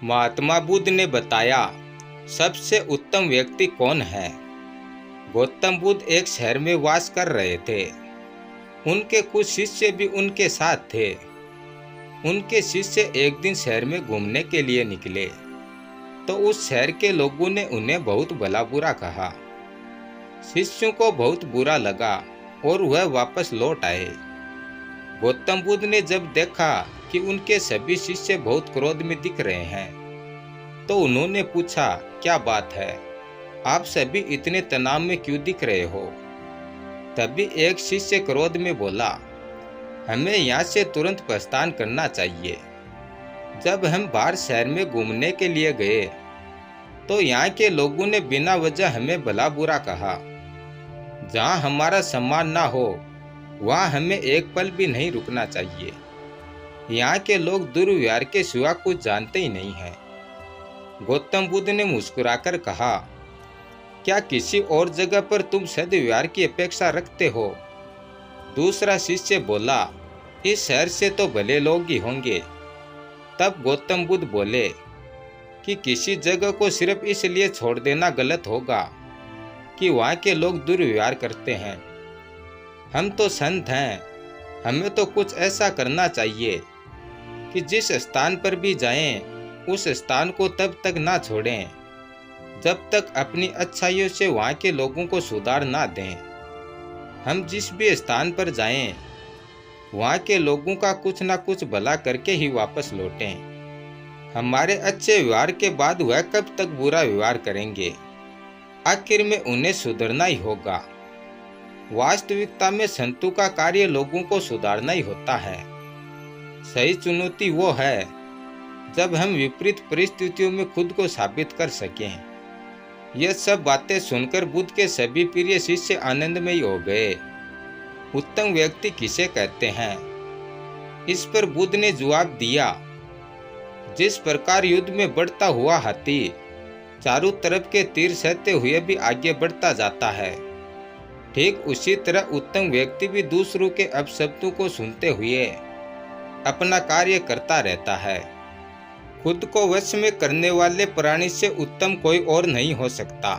महात्मा बुद्ध ने बताया, सबसे उत्तम व्यक्ति कौन है। गौतम बुद्ध एक शहर में वास कर रहे थे। उनके कुछ शिष्य भी उनके साथ थे। उनके शिष्य एक दिन शहर में घूमने के लिए निकले तो उस शहर के लोगों ने उन्हें बहुत भला बुरा कहा। शिष्यों को बहुत बुरा लगा और वह वापस लौट आए। गौतम बुद्ध ने जब देखा कि उनके सभी शिष्य बहुत क्रोध में दिख रहे हैं तो उन्होंने पूछा, क्या बात है, आप सभी इतने तनाव में क्यों दिख रहे हो। तभी एक शिष्य क्रोध में बोला, हमें यहाँ से तुरंत प्रस्थान करना चाहिए। जब हम बाहर शहर में घूमने के लिए गए तो यहाँ के लोगों ने बिना वजह हमें भला बुरा कहा। जहाँ हमारा सम्मान ना हो वहाँ हमें एक पल भी नहीं रुकना चाहिए। यहाँ के लोग दुर्व्यवहार के सिवा कुछ जानते ही नहीं हैं। गौतम बुद्ध ने मुस्कुराकर कहा, क्या किसी और जगह पर तुम सद्व्यवहार की अपेक्षा रखते हो। दूसरा शिष्य बोला, इस शहर से तो भले लोग ही होंगे। तब गौतम बुद्ध बोले कि किसी जगह को सिर्फ इसलिए छोड़ देना गलत होगा कि वहाँ के लोग दुर्व्यवहार करते हैं। हम तो संत हैं, हमें तो कुछ ऐसा करना चाहिए कि जिस स्थान पर भी जाएं, उस स्थान को तब तक ना छोड़ें जब तक अपनी अच्छाइयों से वहाँ के लोगों को सुधार ना दें। हम जिस भी स्थान पर जाएं, वहाँ के लोगों का कुछ ना कुछ भला करके ही वापस लौटें। हमारे अच्छे व्यवहार के बाद वह कब तक बुरा व्यवहार करेंगे। आखिर में उन्हें सुधरना ही होगा। वास्तविकता में संतों का कार्य लोगों को सुधारना ही होता है। सही चुनौती वो है जब हम विपरीत परिस्थितियों में खुद को साबित कर सकें। यह सब बातें सुनकर बुद्ध के सभी प्रिय शिष्य आनंदमयी हो गए। उत्तम व्यक्ति किसे कहते हैं? इस पर बुद्ध ने जवाब दिया, जिस प्रकार युद्ध में बढ़ता हुआ हाथी चारों तरफ के तीर सहते हुए भी आगे बढ़ता जाता है, ठीक उसी तरह उत्तम व्यक्ति भी दूसरों के अपशब्दों को सुनते हुए अपना कार्य करता रहता है। खुद को वश में करने वाले प्राणी से उत्तम कोई और नहीं हो सकता।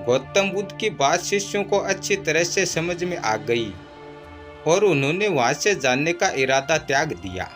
गौतम बुद्ध की बात शिष्यों को अच्छी तरह से समझ में आ गई और उन्होंने वहां से जाने का इरादा त्याग दिया।